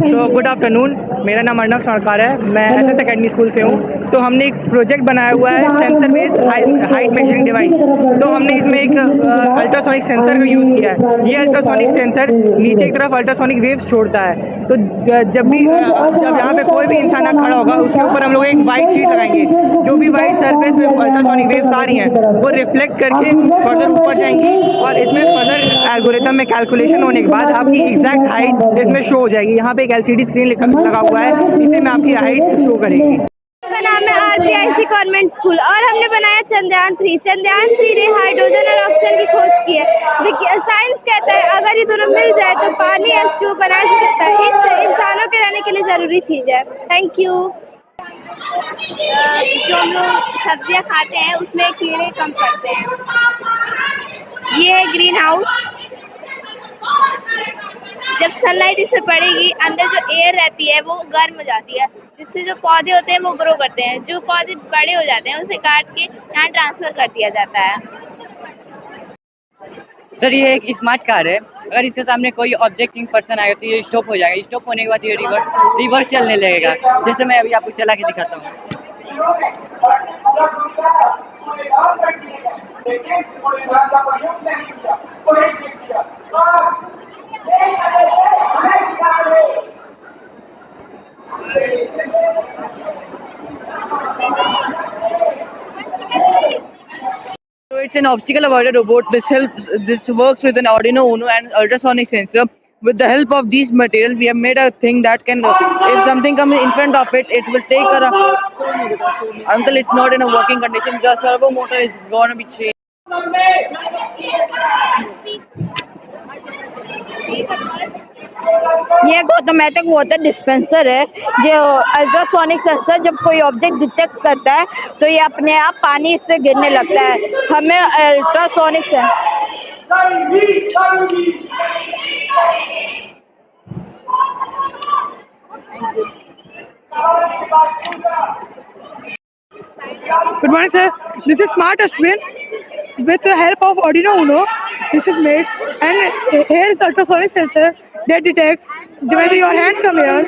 तो good afternoon, मेरा नाम अर्णव सरकार है। मैं एसएस अकेडमी स्कूल से हूँ। तो हमने एक प्रोजेक्ट बनाया हुआ है sensor based height measuring device. तो हमने इसमें एक अल्ट्रासोनिक सेंसर का यूज़ किया है। ये अल्ट्रासोनिक सेंसर नीचे की तरफ अल्ट्रासोनिक वेव्स छोड़ता है। तो जब यहाँ पे कोई भी इंसान खड़ा होगा, उसके ऊपर हम लोग एक वाइट शीट लगाएंगे। जो भी वाइट सरफेस पे अल्ट्रासोनिक वेव्स आ रही हैं, वो रिफ्लेक्ट करके फर्दर ऊपर जाएंगी और इसमें फर्दर एल्गोरिथम में कैलकुलेशन होने के बाद आपकी एग्जैक्ट हाइट इसमें शो हो जाएगी। यहाँ पे एक एलसीडी स्क्रीन लगा हुआ है, इसी में आपकी हाइट शो करेगी। का नाम है आरपीआईसी कॉन्वेंट स्कूल और हमने बनाया चंद्रयान-3। चंद्रयान-3 ने हाइड्रोजन और ऑक्सीजन की खोज की है। साइंस कहता है अगर ये दोनों मिल जाए तो पानी H2O बना सकता है। इससे इंसानों के रहने के लिए जरूरी चीज है। Thank you. जो हम लोग सब्जियां खाते हैं उसमें कीड़े कम पड़ते हैं। ये है ग्रीन हाउस। जब सनलाइट इस पे पड़ेगी, अंदर जो एयर रहती है वो गर्म हो जाती है, जिससे जो पौधे होते हैं वो ग्रो करते हैं। जो पौधे बड़े हो जाते हैं उसे काट के यहाँ ट्रांसफर कर दिया जाता है। सर, ये एक स्मार्ट कार है। अगर इसके सामने कोई ऑब्जेक्टिंग पर्सन आएगा तो ये स्टॉप हो जाएगा। स्टॉप होने के बाद ये रिवर्स चलने लगेगा। जैसे मैं अभी आपको चला के दिखाता हूँ। So it's an obstacle avoider robot. This works with an Arduino Uno and ultrasonic sensor. With the help of these materials, we have made a thing that can, if something comes in front of it, it will take until it's not in a working condition. The servo motor is going to be changed. ये एक automatic water dispenser है जो ultrasonic sensor जब कोई object detect करता है तो ये अपने आप पानी इससे गिरने लगता है। हमें ultrasonic Good morning, sir. This is smart dustbin. With the help of Arduino Uno, this is made, and here is the ultrasonic sensor that detects when your hands come here.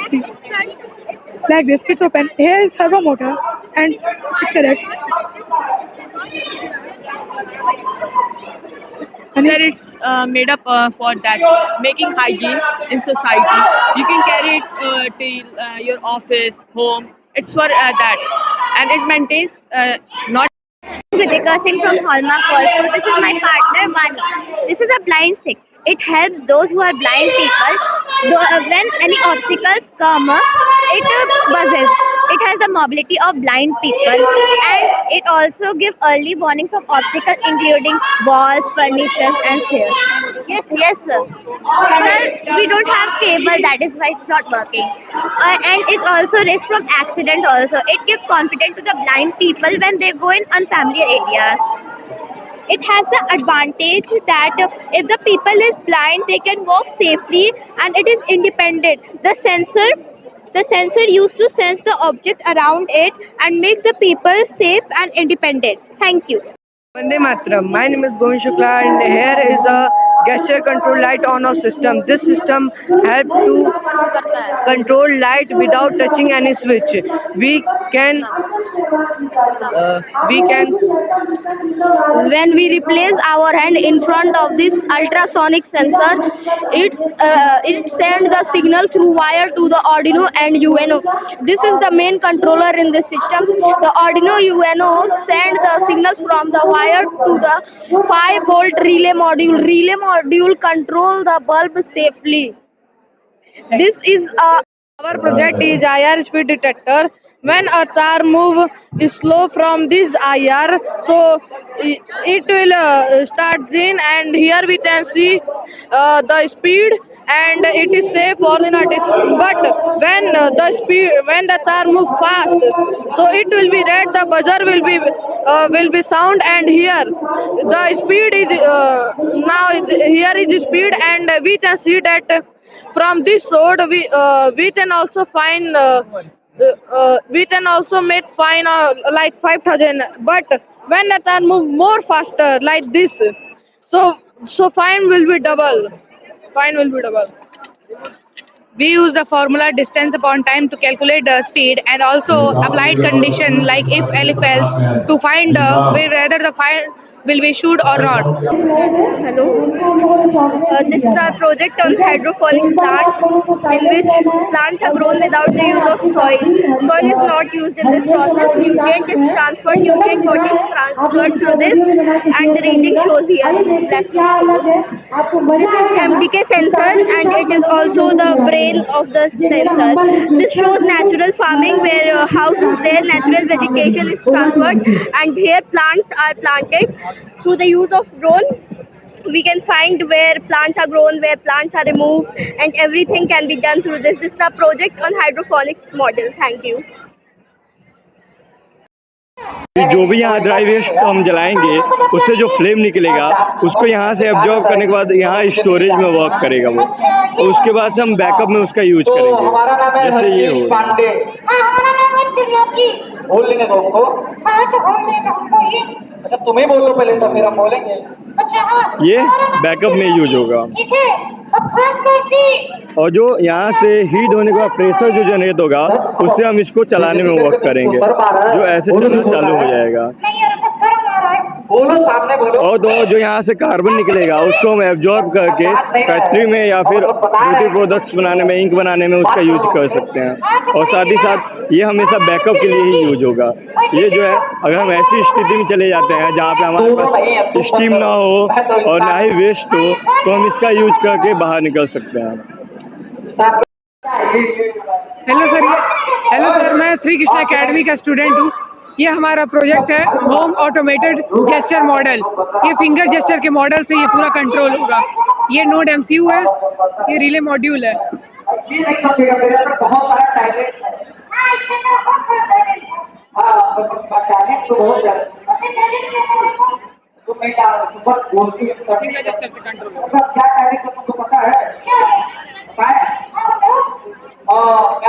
See, like this, it's open. Here is servo motor, and it's correct. And then it's made up for that, making hygiene in society. You can carry it to your office, home. It's for that, and it maintains not. Ritika Singh from Hallmark also. This is my partner Vani. This is a blind stick. It helps those who are blind people. When any obstacles come, it buzzes. It has the mobility of blind people, and it also gives early warnings of obstacles including walls, furniture, and stairs. Yes, sir. Sir, we don't have cable, that is why it's not working. And it also risks from accident also. It gives confidence to the blind people when they go in unfamiliar areas. It has the advantage that if the people is blind, they can walk safely and it is independent. The sensor used to sense the object around it and makes the people safe and independent. Thank you. Vande Mataram. My name is Govind Shukla, and here is a gesture control light on-off system. This system helps to control light without touching any switch. We can When we replace our hand in front of this ultrasonic sensor, it sends the signal through wire to the Arduino and UNO. This is the main controller in this system. The Arduino UNO sends the signals from the wire to the 5-volt relay module. Relay module control the bulb safely. This is our project is IR speed detector. When a tar move slow from this IR, so it will start in, and here we can see the speed, and it is safe for the notice. But when the tar move fast, so it will be red. The buzzer will be sound, and here the speed is now here is speed, and we can see that from this road we can also find we can also make fine like 5,000. But when the car move more faster like this, so fine will be double. Fine will be double. We use the formula distance upon time to calculate the speed and also applied condition like if else to find whether the fire will be issued or not. Hello. This is our project on hydroponics plant, in which plants are grown without the use of soil. Soil is not used in this process. Nutrient is transferred, nutrient protein is transferred through this, and the rating shows here. Left. This is MTK sensor, and it is also the brain of the sensor. This shows natural farming, where house is there, natural vegetation is transferred, and here plants are planted through the use of drone. We can find where plants are grown, where plants are removed, and everything can be done through this. This is a project on hydroponics model. Thank you. जो भी यहाँ dry waste हम जलाएंगे उससे जो flame निकलेगा उसको यहाँ से एब्जॉर्ब करने के बाद यहाँ स्टोरेज में वर्क करेगा वो, और उसके बाद से हम बैकअप में उसका यूज करेंगे। जैसे ये हो बोल लेंगे दोस्तों। अच्छा तुम्हें बोलो पहले तो फिर हम बोलेंगे। ये बैकअप में यूज होगा, और जो यहाँ से हीट होने के बाद प्रेशर जो जनरेट होगा उससे हम इसको चलाने में वर्क करेंगे, जो ऐसे चलना चालू हो जाएगा। बोलो सामने बोलो। और जो यहाँ से कार्बन निकलेगा उसको हम एब्जॉर्ब करके फैक्ट्री में या फिर ब्यूटी प्रोडक्ट्स बनाने में, इंक बनाने में उसका यूज कर सकते हैं। और साथ ही साथ ये हमेशा बैकअप के लिए ही यूज होगा। ये जो है अगर हम ऐसी स्थिति में चले जाते हैं जहाँ पे हमारे पास स्टीम ना हो और ना ही वेस्ट हो, तो हम इसका यूज करके बाहर निकल सकते हैं। हेलो सर, मैं श्री कृष्णा एकेडमी का स्टूडेंट हूँ। ये हमारा प्रोजेक्ट है होम ऑटोमेटेड जेस्चर मॉडल। ये फिंगर जेस्चर के मॉडल से ये पूरा कंट्रोल होगा। ये नोड एमसीयू है, ये रिले मॉड्यूल है।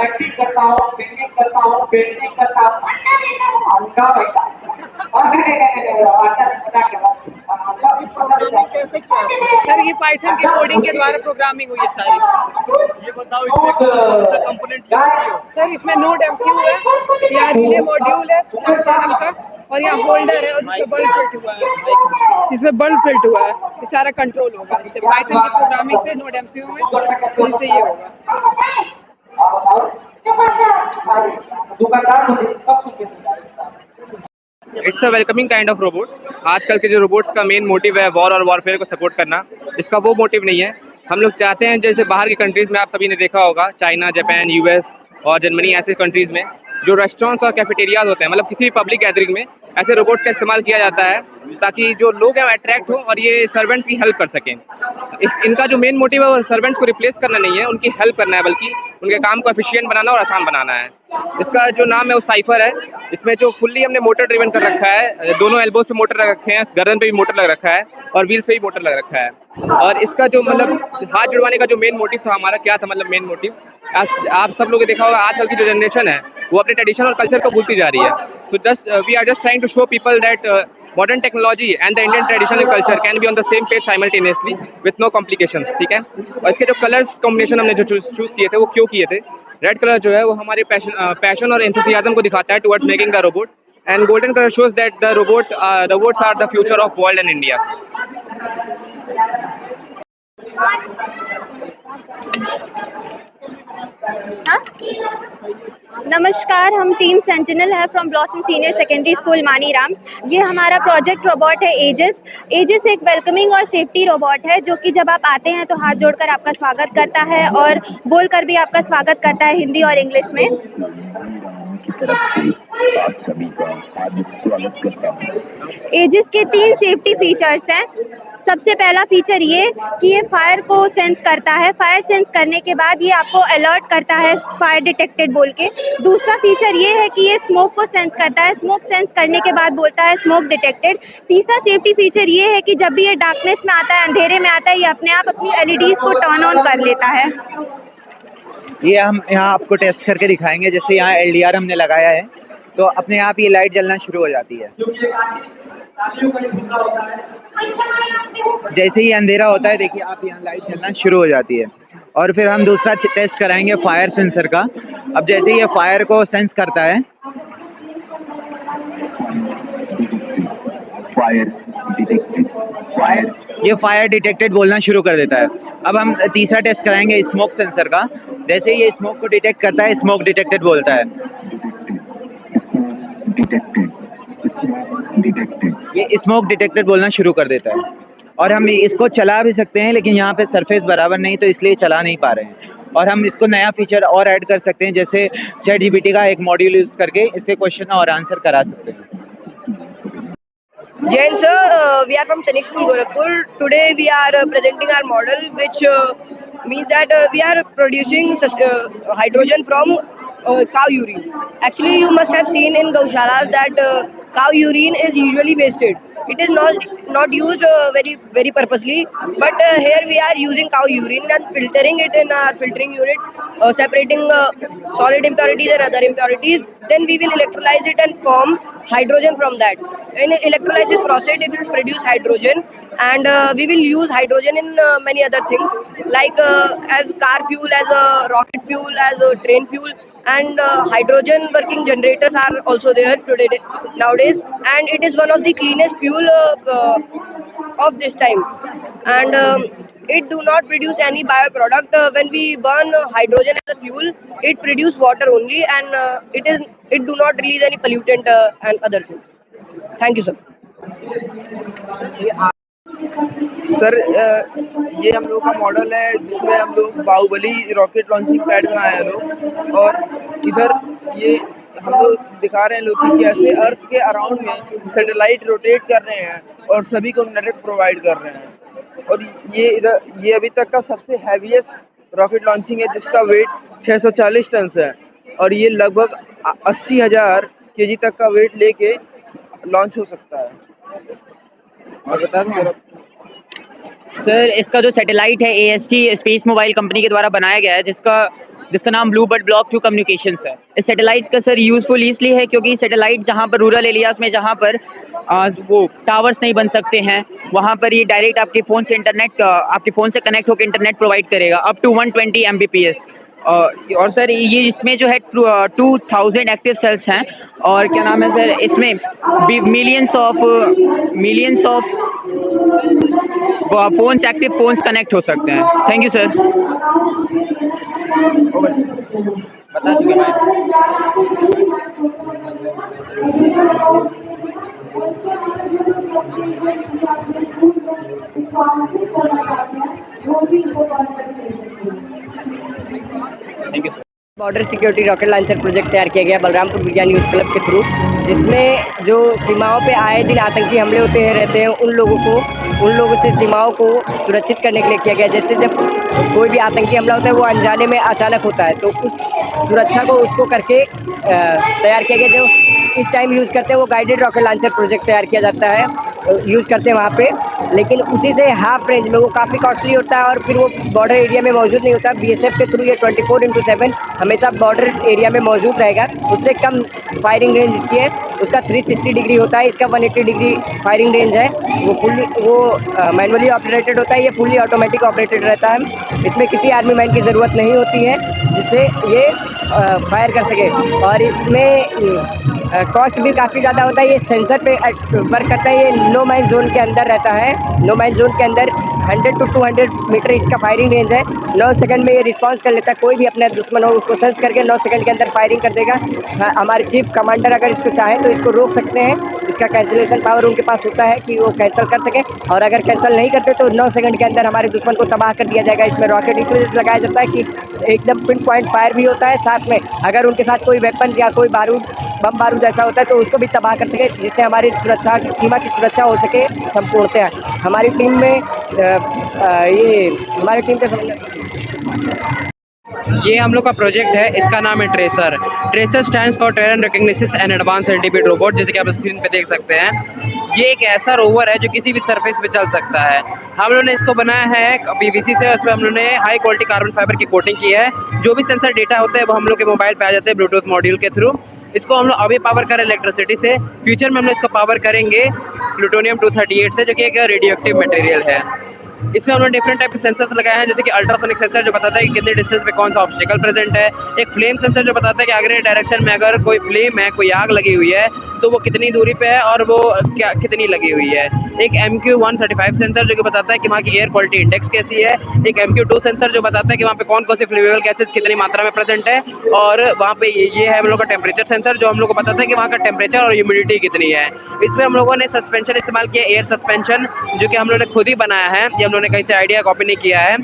एक्टिंग करता हूँ, सिंगिंग करता हूँ, पेंटिंग करता हूँ, हल्का पैसा। सर ये पाइथन के कोडिंग के द्वारा प्रोग्रामिंग हुई है सारी। ये बताओ इसमें कौन सा कंपोनेंट यूज किया? सर इसमें नोड एमसीयू है, यहाँ रिले मॉड्यूल है चैनल का, और यहाँ होल्डर है, और इसमें बल्ब फिट हुआ है। इसमें बल्ब फिट हुआ है, ये सारा कंट्रोल होगा। पाइथन की प्रोग्रामिंग से नोड एमसीयू में, तो इससे ये होगा। It's a welcoming kind of robot. आजकल के जो रोबोट्स का मेन मोटिव है वॉर और वॉरफेयर को सपोर्ट करना, इसका वो मोटिव नहीं है। हम लोग चाहते हैं जैसे बाहर की कंट्रीज़ में आप सभी ने देखा होगा, चाइना, जापान, यूएस और जर्मनी, ऐसे कंट्रीज़ में जो रेस्टोरेंट्स और कैफेटेरियाज होते हैं, मतलब किसी भी पब्लिक गैदरिंग में ऐसे रोबोट्स का इस्तेमाल किया जाता है ताकि जो लोग हैं अट्रैक्ट हो और ये सर्वेंट्स की हेल्प कर सकें। इनका जो मेन मोटिव है वो सर्वेंट्स को रिप्लेस करना नहीं है, उनकी हेल्प करना है, बल्कि उनके काम को एफिशिएंट बनाना और आसान बनाना है। इसका जो नाम है वो साइफर है। इसमें जो फुल्ली हमने मोटर ड्रिवन कर रखा है, दोनों एल्बोज पे मोटर लग रखे हैं, गर्दन पे भी मोटर लग रखा है और व्हील्स पे भी मोटर लग रखा है। और इसका जो मतलब हाथ जुड़वाने का जो मेन मोटिव था हमारा, क्या था मतलब मेन मोटिव, आप सब लोगों ने देखा होगा आजकल की जो जनरेशन है वो अपने ट्रेडिशन और कल्चर को भूलती जा रही है। तो we are just trying to show people that modern technology and the Indian traditional culture can be on the same page simultaneously with no complications, ठीक है। और इसके जो कलर्स कॉम्बिनेशन हमने जो चूज किए थे वो क्यों किए थे, रेड कलर जो है वो हमारे पैशन और एंथुसियाज्म को दिखाता है towards making the robot, and golden colour shows that the robots are the future of world and India. नमस्कार, हम टीम सेंटिनल है from Blossom senior secondary school Maniram. ये हमारा प्रोजेक्ट रोबोट है एजिस। एजिस एक वेलकमिंग और सेफ्टी रोबोट है जो कि जब आप आते हैं तो हाथ जोड़कर आपका स्वागत करता है और बोलकर भी आपका स्वागत करता है हिंदी और इंग्लिश में। आप सभी का हार्दिक स्वागत करता हूं। एजिस के 3 सेफ्टी फीचर्स हैं। सबसे पहला फीचर ये कि ये फायर को सेंस करता है। फायर सेंस करने के बाद ये आपको अलर्ट करता है फायर डिटेक्टेड बोल के। दूसरा फीचर ये है कि ये स्मोक को सेंस करता है। स्मोक सेंस करने के बाद बोलता है स्मोक डिटेक्टेड। तीसरा सेफ्टी फीचर ये है कि जब भी ये डार्कनेस में आता है, अंधेरे में आता है, ये अपने आप अपनी LEDs को टर्न ऑन कर लेता है। ये हम यहाँ आपको टेस्ट करके दिखाएंगे। जैसे यहाँ LDR हमने लगाया है तो अपने आप ये लाइट जलना शुरू हो जाती है। जैसे ही अंधेरा होता है देखिए आप यहाँ लाइट जलना शुरू हो जाती है। और फिर हम दूसरा टेस्ट कराएंगे फायर सेंसर का। अब जैसे ये फायर को सेंस करता है, ये फायर डिटेक्टेड बोलना शुरू कर देता है। अब हम तीसरा टेस्ट कराएंगे स्मोक सेंसर का। जैसे ये स्मोक को डिटेक्ट करता है, स्मोक डिटेक्टेड बोलता है। ये स्मोक डिटेक्टेड बोलना शुरू कर देता है। और हम इसको चला भी सकते हैं, लेकिन यहाँ पे सरफेस बराबर नहीं तो इसलिए चला नहीं पा रहे हैं। और हम इसको नया फीचर और ऐड कर सकते हैं, जैसे ChatGPT का एक मॉड्यूल यूज करके इससे क्वेश्चन और आंसर करा सकते हैं। Jain sir, we are from Sanik School, Gorakhpur. Today we are presenting our model, which means that we are producing hydrogen from cow urine. Actually, you must have seen in gaushalas that cow urine is usually wasted. It is not used very purposely, but here we are using cow urine and filtering it in our filtering unit, separating solid impurities and other impurities. Then we will electrolyze it and form hydrogen from that. In electrolysis process, it will produce hydrogen, and we will use hydrogen in many other things, like as car fuel, as a rocket fuel, as a train fuel, and hydrogen working generators are also there today nowadays, and it is one of the cleanest fuel of this time. And it do not produce any bioproduct. When we burn hydrogen as a fuel, it produce water only, and it do not release any pollutant and other things. Thank you, sir. Sir ये हम लोग का model है जिसमें हम लोग Baahubali rocket launching pad बनाए हैं लोग। और इधर ये हम लोग दिखा रहे हैं लोग कि कैसे अर्थ के अराउंड में सैटेलाइट रोटेट कर रहे हैं और सभी को नेट प्रोवाइड कर रहे हैं। और ये अभी तक का सबसे हैवीएस्ट रॉकेट लॉन्चिंग है, जिसका वेट 640 टन है। और ये लगभग 80,000 kg तक का वेट लेके लॉन्च हो सकता है। और बता दें सर, इसका जो सैटेलाइट है AST स्पेस मोबाइल कंपनी के द्वारा बनाया गया है, जिसका नाम ब्लूबर्ड ब्लॉक 2 कम्युनिकेशंस है। इस सैटेलाइट का सर यूज़फुल इसलिए है क्योंकि सैटेलाइट जहां पर रूरल एरियाज़ में जहां पर वो टावर्स नहीं बन सकते हैं, वहां पर ये डायरेक्ट आपके फ़ोन से कनेक्ट होकर इंटरनेट प्रोवाइड करेगा अप टू 120 Mbps। और सर ये इसमें जो है 2000 एक्टिव सेल्स हैं। और क्या नाम है सर, इसमें millions of phones, active phones connect हो सकते हैं। Thank you sir. बता चुके भाई। Thank you. Border security rocket launcher project तैयार किया गया बलरामपुर विज्ञान यूथ क्लब के थ्रू, जिसमें जो सीमाओं पे आए दिन आतंकी हमले होते हैं रहते हैं उन लोगों से सीमाओं को सुरक्षित करने के लिए किया गया। जैसे जब कोई भी आतंकी हमला होता है वो अनजाने में अचानक होता है, तो उस सुरक्षा को उसको करके तैयार किया गया। जो इस टाइम यूज़ करते हैं वो गाइडेड रॉकेट लॉन्चर प्रोजेक्ट तैयार किया जाता है, यूज़ करते हैं वहाँ पे। लेकिन उसी से हाफ रेंज में वो काफ़ी कॉस्टली होता है और फिर वो बॉर्डर एरिया में मौजूद नहीं होता। BSF के थ्रू ये 24/7 हमेशा बॉर्डर एरिया में मौजूद रहेगा। उससे कम फायरिंग रेंज इसकी है, उसका 360 डिग्री होता है, इसका 180 डिग्री फायरिंग रेंज है। वो मैनुअली ऑपरेटेड होता है, ये फुल्ली ऑटोमेटिक ऑपरेटेड रहता है। इसमें किसी आर्मी मैन की ज़रूरत नहीं होती है जिससे ये फायर कर सके। और इसमें कॉस्ट भी काफ़ी ज़्यादा होता है। ये सेंसर पे वर्क करता है, ये नो मैन जोन के अंदर रहता है। नो मैन जोन के अंदर 100 to 200 मीटर इसका फायरिंग रेंज है। 9 सेकंड में ये रिस्पांस कर लेता है। कोई भी अपना दुश्मन हो उसको सेंस करके 9 सेकंड के अंदर फायरिंग कर देगा। हमारे चीफ कमांडर अगर इसको चाहे तो इसको रोक सकते हैं। इसका कैंसिलेशन पावर उनके पास होता है कि वो कैंसिल कर सकें, और अगर कैंसिल नहीं करते तो 9 सेकंड के अंदर हमारे दुश्मन को तबाह कर दिया जाएगा। इसमें रॉकेट इस वजह से लगाया जाता है कि एकदम पिन पॉइंट फायर भी होता है, साथ में अगर उनके साथ कोई वेपन या कोई बम बारूद ऐसा होता है तो उसको भी तबाह कर सके, जिससे हमारी सुरक्षा सीमा की सुरक्षा हो सके संपूर्णतया। हमारी टीम में हमारी टीम के ये हम लोग का प्रोजेक्ट है, इसका नाम है Tracer. Tracer stands for terrain recognition and advance antibeat robot, जैसे कि आप स्क्रीन पे देख सकते हैं। ये एक ऐसा रोवर है जो किसी भी सरफेस पे चल सकता है। हम लोगों ने इसको बनाया है पीवीसी से, उसमें हम लोगों ने हाई क्वालिटी कार्बन फाइबर की कोटिंग की है। जो भी सेंसर डेटा होता है वो हम लोग के मोबाइल पे आ जाते हैं ब्लूटूथ मॉड्यूल के थ्रू। इसको हम लोग अभी पावर करें इलेक्ट्रिसिटी से, फ्यूचर में हम लोग इसको पावर करेंगे प्लूटोनियम 238 से, जो कि एक रेडियो एक्टिव मटेरियल है। इसमें उन्होंने डिफरेंट टाइप के सेंसर्स लगाए हैं, जैसे कि अल्ट्रासोनिक सेंसर जो बताता है कि कितने डिस्टेंस पे कौन सा ऑब्स्टिकल प्रेजेंट है, एक फ्लेम सेंसर जो बताता है कि अगले डायरेक्शन में अगर कोई फ्लेम है, कोई आग लगी हुई है तो वो कितनी दूरी पे है और वो क्या कितनी लगी हुई है, एक MQ135 सेंसर जो कि बताता है कि वहाँ की एयर क्वालिटी इंडेक्स कैसी है, एक MQ2 सेंसर जो बताता है कि वहाँ पे कौन कौन से फ्लेमेबल गैसेस कितनी मात्रा में प्रेजेंट है, और वहाँ पे ये है हम लोग का टेम्परेचर सेंसर जो हम लोग को बताता है कि वहाँ का टेम्परेचर और ह्यूमिडिटी कितनी है। इसमें हम लोगों ने सस्पेंशन इस्तेमाल किया, एयर सस्पेंशन, जो कि हम लोगों ने खुद ही बनाया है, ये हम लोगों ने कहीं से आइडिया कॉपी नहीं किया है।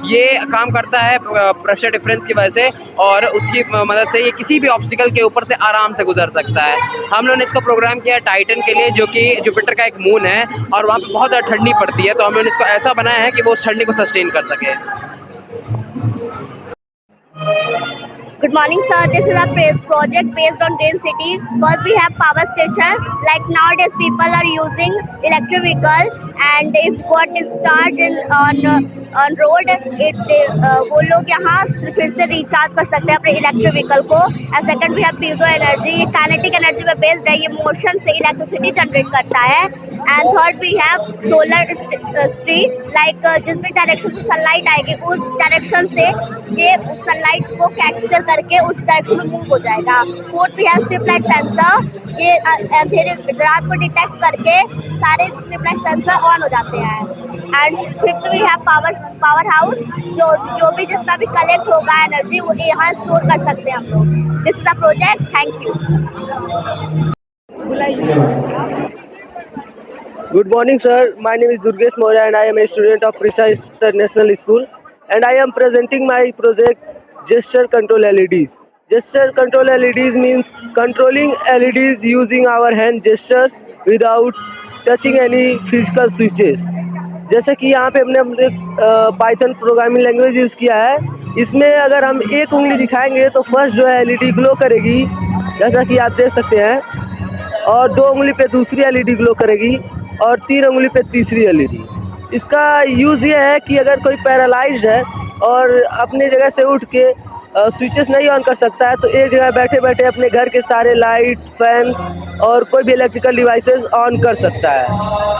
ये काम करता है प्रेशर डिफरेंस की वजह से, और उसकी मदद से ये किसी भी ऑब्स्टिकल के ऊपर से आराम से गुजर सकता है। हम लोगों ने इसको प्रोग्राम किया है टाइटन के लिए, जो कि जुपिटर का एक मून है और वहाँ पे बहुत ज़्यादा ठंडी पड़ती है, तो हम लोगों ने इसको ऐसा बनाया है कि वो उस ठंडी को सस्टेन कर सके। Good morning, sir. This is a project based on green cities. First, we have power station. Like nowadays, people are using electric vehicle, and if got started on road, वो लोग यहाँ फिर से रिचार्ज कर सकते हैं अपने इलेक्ट्रिक व्हीकल को। And second, we have piezo energy, ये काइनेटिक एनर्जी पे बेस्ड है, ये मोशन से इलेक्ट्रिसिटी जनरेट करता है। And third, we have solar street, like जिस भी डायरेक्शन से सनलाइट आएगी उस डायरेक्शन से ये सनलाइट को कैप्चर करके उस डायरेक्शन में मूव हो जाएगा। Fourth, we have strip light sensor, ये अंधेरे रात को डिटेक्ट करके सारे स्ट्रिप लाइट सेंसर ऑन हो जाते हैं। And fifth, we have power house, जो भी जितना भी कलेक्ट होगा एनर्जी वो यहाँ स्टोर कर सकते हैं हम लोग। This is the project, thank you. Good morning, sir. My name is Durgesh Maurya and I am a student of Precise International School, and I am presenting my project Gesture Control LEDs. Gesture Control LEDs means controlling LEDs using our hand gestures without touching any physical switches. जैसे कि यहाँ पे हमने Python programming language use किया है। इसमें अगर हम एक उंगली दिखाएंगे तो फर्स्ट जो है LED ग्लो करेगी, जैसा कि आप देख सकते हैं, और दो उंगली पे दूसरी LED ग्लो करेगी और तीन उंगली पे तीसरी LED। इसका यूज़ ये है कि अगर कोई पैरालाइज्ड है और अपनी जगह से उठ के स्विचेस नहीं ऑन कर सकता है तो एक जगह बैठे बैठे अपने घर के सारे लाइट, फैंस और कोई भी इलेक्ट्रिकल डिवाइसेस ऑन कर सकता है।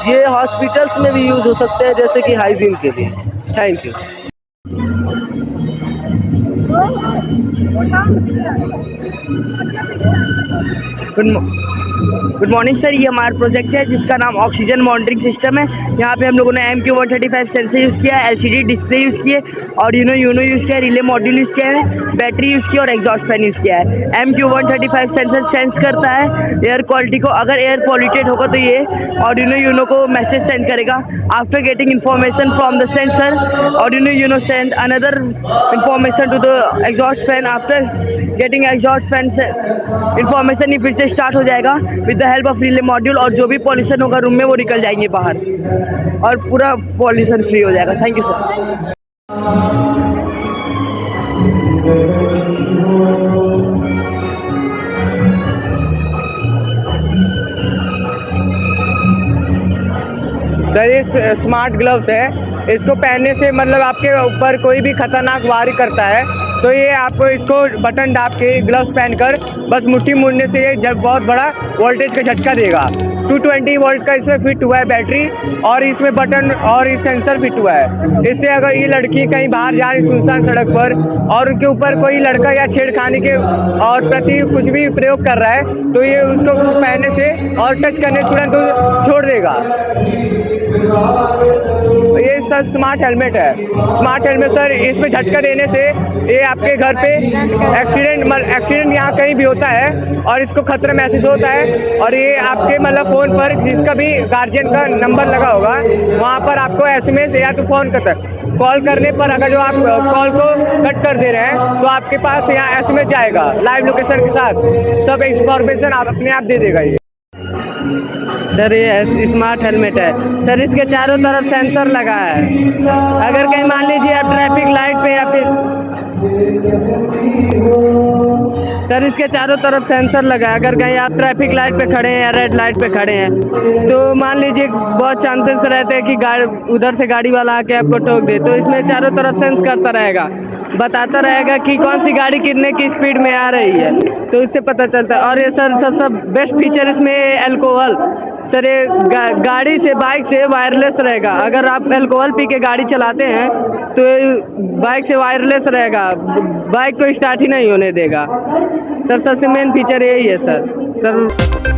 ये हॉस्पिटल्स में भी यूज़ हो सकते हैं, जैसे कि हाइजीन के लिए। Thank you. Good morning sir, ये हमारा प्रोजेक्ट है जिसका नाम ऑक्सीजन मॉनिटरिंग सिस्टम है। यहाँ पे हम लोगों ने MQ135 सेंसर यूज़ किया है, LCD डिस्प्ले यूज़ किया है, ऑर्डिनो यूनो यूज़ किया है, रिले मॉड्यूल यूज़ किया है, बैटरी यूज़ किया और एग्जॉस्ट फैन यूज़ किया है। MQ135 सेंसर सेंस करता है एयर क्वालिटी को, अगर एयर पॉल्यूटेड होगा तो ये ऑर्डिनो यूनो को मैसेज सेंड करेगा। After getting information from the sensor, Arduino Uno send another information to the exhaust fan. After getting exhaust fan से इन्फॉर्मेशन ही फिर से स्टार्ट हो जाएगा with the help of relay module, और जो भी पॉल्यूशन होगा रूम में वो निकल जाएंगे बाहर और पूरा पॉल्यूशन फ्री हो जाएगा। Thank you sir. सर ये स्मार्ट ग्लव्स है, इसको पहनने से मतलब आपके ऊपर कोई भी खतरनाक वार करता है तो ये आपको इसको बटन दाब के ग्लव्स पहनकर बस मुट्ठी मुड़ने से ये जब बहुत बड़ा वोल्टेज का झटका देगा। 220 वोल्ट का इसमें फिट हुआ है बैटरी, और इसमें बटन और ये सेंसर फिट हुआ है। इससे अगर ये लड़की कहीं बाहर जा रही सुनसान सड़क पर और उनके ऊपर कोई लड़का या छेड़खानी के और प्रति कुछ भी प्रयोग कर रहा है तो ये उसको पहनने से और टच करने तुरंत छोड़ देगा। ये सर स्मार्ट हेलमेट है। स्मार्ट हेलमेट सर, इसमें झटका देने से ये आपके घर पे एक्सीडेंट यहाँ कहीं भी होता है और इसको खतरा महसूस होता है, और ये आपके मतलब फ़ोन पर जिसका भी गार्जियन का नंबर लगा होगा वहाँ पर आपको SMS या तो फ़ोन कॉल करने पर अगर जो आप कॉल को कट कर दे रहे हैं तो आपके पास यहाँ SMS जाएगा लाइव लोकेशन के साथ, सब इंफॉर्मेशन आप अपने आप दे देगा। ये सर ये स्मार्ट हेलमेट है सर, इसके चारों तरफ सेंसर लगा है। अगर कहीं मान लीजिए आप ट्रैफिक लाइट पे या फिर सर इसके चारों तरफ सेंसर लगा है। अगर कहीं आप ट्रैफिक लाइट पे खड़े हैं या रेड लाइट पे खड़े हैं तो मान लीजिए बहुत चांसेस रहते हैं कि उधर से गाड़ी वाला आके आपको ठोक दे, तो इसमें चारों तरफ सेंस करता रहेगा, बताता रहेगा कि कौन सी गाड़ी कितने की स्पीड में आ रही है, तो इससे पता चलता है। और ये सर सबसे बेस्ट फीचर इसमें अल्कोहल, सर ये गाड़ी से बाइक से वायरलेस रहेगा। अगर आप अल्कोहल पी के गाड़ी चलाते हैं तो बाइक से वायरलेस रहेगा, बाइक को स्टार्ट ही नहीं होने देगा। सर सबसे मेन फीचर यही है सर।